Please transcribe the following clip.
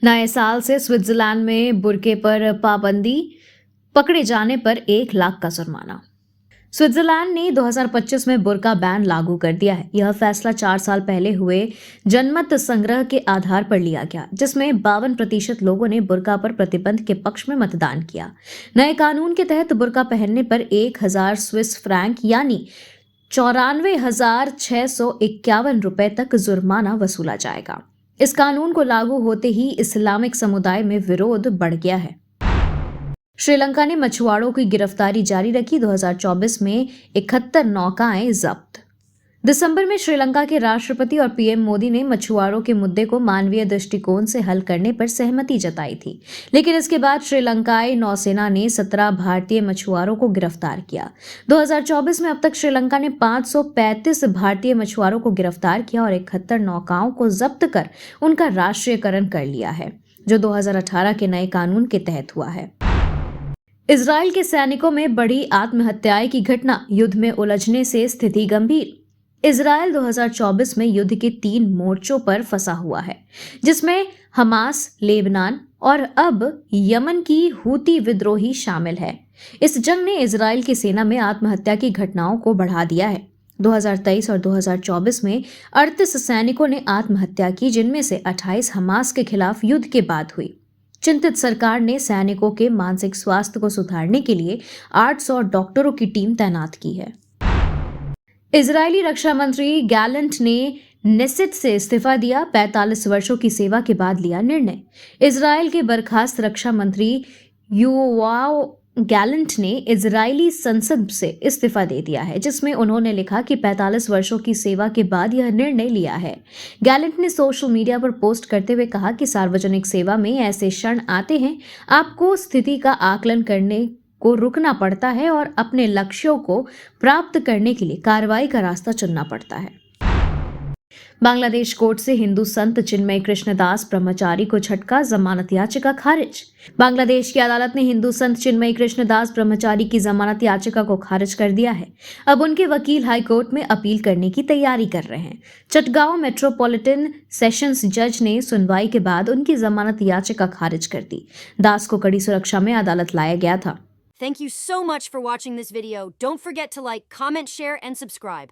नए साल से स्विट्जरलैंड में बुर्के पर पाबंदी, पकड़े जाने पर 1 लाख का जुर्माना। स्विट्जरलैंड ने 2025 में बुर्का बैन लागू कर दिया है। यह फैसला 4 साल पहले हुए जनमत संग्रह के आधार पर लिया गया, जिसमें 52% लोगों ने बुर्का पर प्रतिबंध के पक्ष में मतदान किया। नए कानून के तहत बुर्का पहनने पर 1000 स्विस फ्रैंक यानी 94,651 रुपए तक जुर्माना वसूला जाएगा। इस कानून को लागू होते ही इस्लामिक समुदाय में विरोध बढ़ गया है। श्रीलंका ने मछुआरों की गिरफ्तारी जारी रखी। 2024 में 71 नौकाएं जब्त। दिसंबर में श्रीलंका के राष्ट्रपति और पीएम मोदी ने मछुआरों के मुद्दे को मानवीय दृष्टिकोण से हल करने पर सहमति जताई थी, लेकिन इसके बाद श्रीलंकाई नौसेना ने 17 भारतीय मछुआरों को गिरफ्तार किया। 2024 में अब तक श्रीलंका ने 535 भारतीय मछुआरों को गिरफ्तार किया और 71 नौकाओं को जब्त कर उनका राष्ट्रीयकरण कर लिया है, जो 2018 के नए कानून के तहत हुआ है। इजराइल के सैनिकों में बढ़ी आत्महत्याएं की घटना, युद्ध में उलझने से स्थिति गंभीर। इजराइल 2024 में युद्ध के 3 मोर्चों पर फंसा हुआ है, जिसमें हमास, लेबनान और अब यमन की हूती विद्रोही शामिल है। इस जंग ने इजराइल की सेना में आत्महत्या की घटनाओं को बढ़ा दिया है। 2023 और 2024 में 38 सैनिकों ने आत्महत्या की, जिनमें से 28 हमास के खिलाफ युद्ध के बाद हुई। चिंतित सरकार ने सैनिकों के मानसिक स्वास्थ्य को सुधारने के लिए 800 डॉक्टरों की टीम तैनात की है। इजरायली रक्षा मंत्री गैलेंट ने नेसेट से इस्तीफा दिया। 45 वर्षों की सेवा के बाद लिया निर्णय। इजराइल के बर्खास्त रक्षा मंत्री योआव गैलेंट ने इजरायली संसद से इस्तीफा दे दिया है, जिसमें उन्होंने लिखा कि 45 वर्षों की सेवा के बाद यह निर्णय लिया है। गैलेंट ने सोशल मीडिया पर पोस्ट करते हुए कहा कि सार्वजनिक सेवा में ऐसे क्षण आते हैं, आपको स्थिति का आकलन करने को रुकना पड़ता है और अपने लक्ष्यों को प्राप्त करने के लिए कार्रवाई का रास्ता चुनना पड़ता है। बांग्लादेश कोर्ट से हिंदू संत चिन्मय कृष्णदास ब्रह्मचारी को झटका, जमानत याचिका खारिज। बांग्लादेश की अदालत ने हिंदू संत चिन्मय कृष्णदास ब्रह्मचारी की जमानत याचिका को खारिज कर दिया है। अब उनके वकील हाई कोर्ट में अपील करने की तैयारी कर रहे हैं। चटगांव मेट्रोपॉलिटन सेशंस जज ने सुनवाई के बाद उनकी जमानत याचिका खारिज कर दी। दास को कड़ी सुरक्षा में अदालत लाया गया था। Thank you so much for watching this video. Don't forget to like, comment, share, and subscribe.